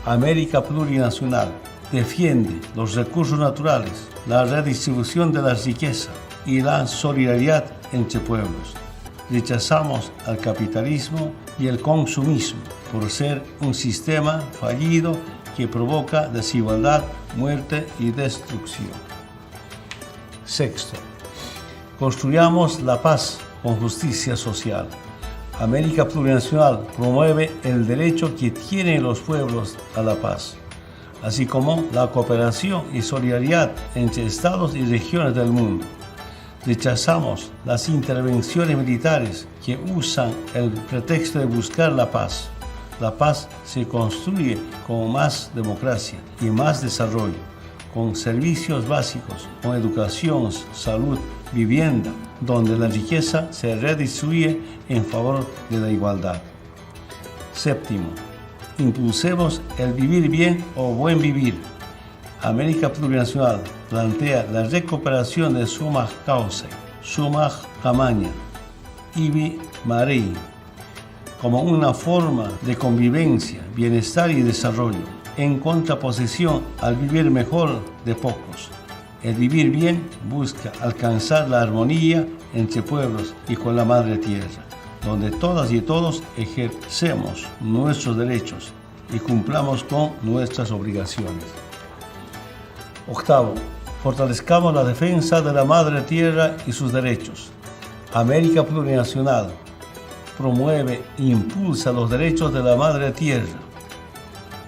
América plurinacional defiende los recursos naturales, la redistribución de la riqueza y la solidaridad entre pueblos. Rechazamos al capitalismo y el consumismo por ser un sistema fallido que provoca desigualdad, muerte y destrucción. Sexto, construyamos la paz con justicia social. América plurinacional promueve el derecho que tienen los pueblos a la paz, así como la cooperación y solidaridad entre estados y regiones del mundo. Rechazamos las intervenciones militares que usan el pretexto de buscar la paz. La paz se construye con más democracia y más desarrollo, con servicios básicos, con educación, salud, vivienda, donde la riqueza se redistribuye en favor de la igualdad. Séptimo, impulsemos el vivir bien o buen vivir. América plurinacional plantea la recuperación de Sumaj Kawsay, Sumaj Kamaña, Ibi Marei, como una forma de convivencia, bienestar y desarrollo, en contraposición al vivir mejor de pocos. El vivir bien busca alcanzar la armonía entre pueblos y con la madre tierra, donde todas y todos ejercemos nuestros derechos y cumplamos con nuestras obligaciones. Octavo, fortalezcamos la defensa de la madre tierra y sus derechos. América plurinacional promueve e impulsa los derechos de la madre tierra.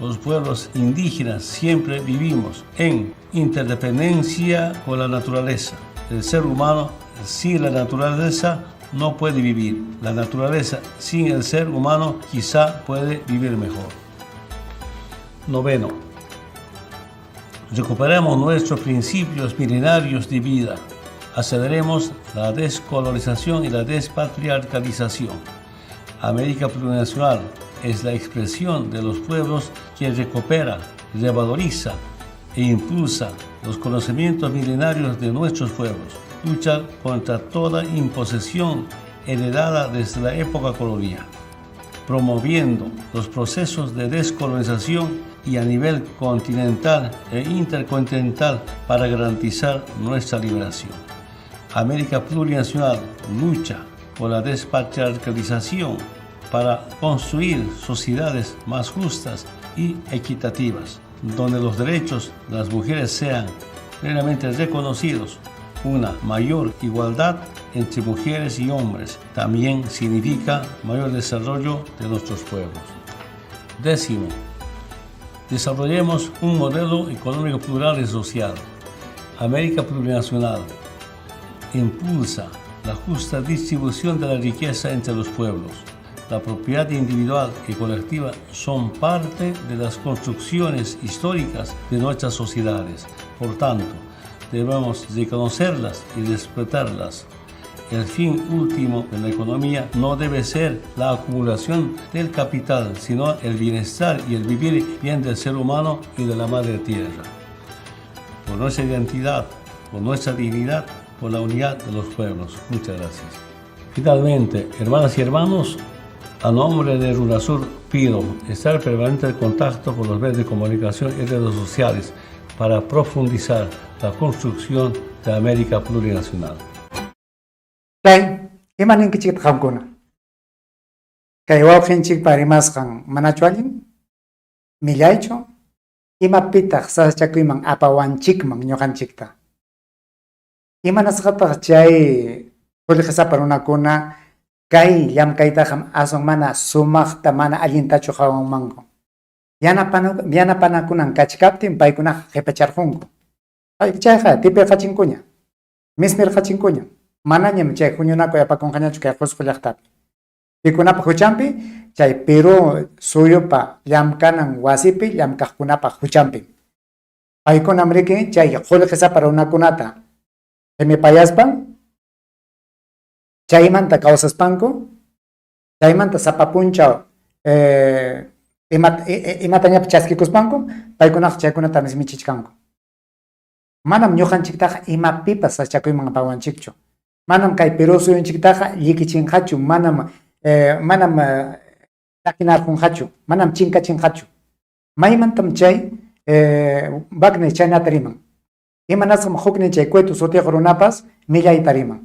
Los pueblos indígenas siempre vivimos en interdependencia con la naturaleza. El ser humano sin la naturaleza no puede vivir. La naturaleza sin el ser humano quizá puede vivir mejor. Noveno, recuperemos nuestros principios milenarios de vida. Aceleremos la descolonización y la despatriarcalización. América plurinacional es la expresión de los pueblos que recupera, revaloriza e impulsa los conocimientos milenarios de nuestros pueblos. Lucha contra toda imposición heredada desde la época colonial, promoviendo los procesos de descolonización y a nivel continental e intercontinental para garantizar nuestra liberación. América plurinacional lucha por la despatriarcalización para construir sociedades más justas y equitativas, donde los derechos de las mujeres sean plenamente reconocidos. Una mayor igualdad entre mujeres y hombres también significa mayor desarrollo de nuestros pueblos. Décimo, desarrollemos un modelo económico plural y social. América plurinacional impulsa la justa distribución de la riqueza entre los pueblos. La propiedad individual y colectiva son parte de las construcciones históricas de nuestras sociedades. Por tanto, debemos reconocerlas y respetarlas. El fin último de la economía no debe ser la acumulación del capital, sino el bienestar y el vivir bien del ser humano y de la madre tierra. Por nuestra identidad, por nuestra dignidad, por la unidad de los pueblos. Muchas gracias. Finalmente, hermanas y hermanos, a nombre de RUNASUR pido estar permanente en contacto con los medios de comunicación y redes sociales para profundizar la construcción de América plurinacional. Kay, imanin kichik hamkuna. Kay wawqinchik parimasqan manachualin, millaychu, imapitaq sasachakuyman apawanchikman ñuqanchikta. Imanasqataq chay qullqisapa runakuna kay llamkaytaqa ason mana sumaqta mana allintachu hawanmanku. Yanapanakunan kachkaptin paykunaqa qhipacharqunku. Chayqa tipirqachinkuña, mismirqachinkuña. Manañam chay huñunakuy apakunqañachu kay Qusqu llaqtapi. Pikunapa huchanpi chay Perú suyupa llamkanan wasipi llamkaqkunapa huchanpi. Paykunam riki chay qullqisapa runakunata qimipayaspan, chaymanta kawsaspanku, chaymanta sapapunchaw imatañapi chaskikuspanku, paykunaqa chaykunata mismichichkanku. Manam ñuqanchiktaqa imapipas sachakuyman apawanchikchu. Manam kay Perú suyunchiktaqa llikichinqachu, manam takinarqunqachu, manam chinkachinqachu. maymantam chay bakne chaynatariman imanasqam huknin chay cuetu sutiq runapas millaytariman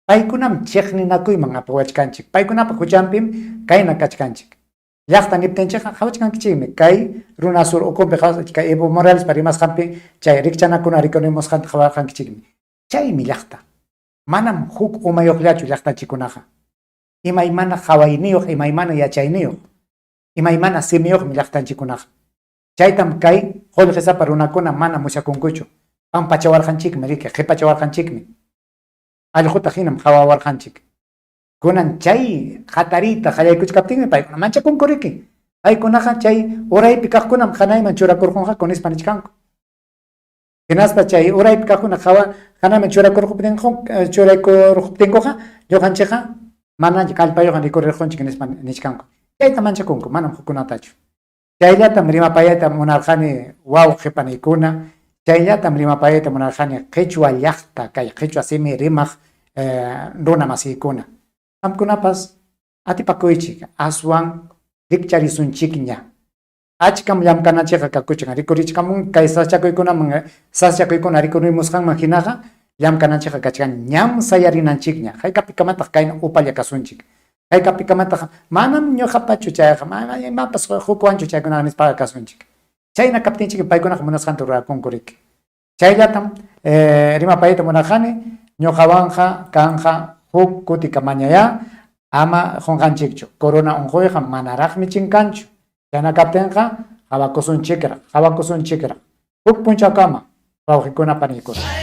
paykunam chiqninakuyman apawachkanchik paykunapa huchanpim kayna kachkanchik llaqta niptinchikqa hawachkankichikmi kay Runasur ukunpi kay Evo Morales parimasqanpi chay rikchanakuna rikurimusqanta hawarqankichikmi chaymi llaqta manam huk umayuqllachu llaqtanchikunaqa imaymana hawayniyuq imaymana yachayniyuq imaymana simiyuqmi llaqtanchikunaqa chaytam kay qullqisapa runakuna mana mushakunkuchu pampachawarqanchikmi riki qipachawarqanchikmi allquta hinam hawawarqanchik kunan chay qatarita qallaykuchkaptinmi paykuna manchakunku riki paykunaqa chay uraypi kaqkunam hanayman churakurqunqa nispa nichkanku hinaspa chay uraypi kaqkuna hanayman churakurquptinkuqa ñuqanchikqa mana kallpayuqan rikurirqunchik nispa nichkanku chayta manchakunku manam hukunatachu chayllatam rimapayayta munarqani waw qhipanaykuna chayllatam rimapayayta munarqani qhichwa llaqta kay qhichwa simi rimaq runa masiykuna qamkunapas atipakuychik aswan rikcharisunchikña achkam llamkanachiqa kakuchkan rikurichkamun kay saschakuykuna rikurimusqanman hinaqa llamkanachiqa kachkan ñam sayarinanchikña hayk'apikamantaq kayna upalla kasunchik hayk'apikamantaq manam ñuqapachu chayqa imapas hukwanchu chaykunaqa nispaqa kasunchik chayna kaptinchik paykunaqa munasqanta rurakunku riki chayllatam rimapayayta munarqani ñuqawanqa kanqa huk kutika mañaya ama qunqanchikchu corona unquyqa manaraqmi chinkanchu chayna kaptinqa hawakusunchikra huk punchakama wawqikuna paniykuna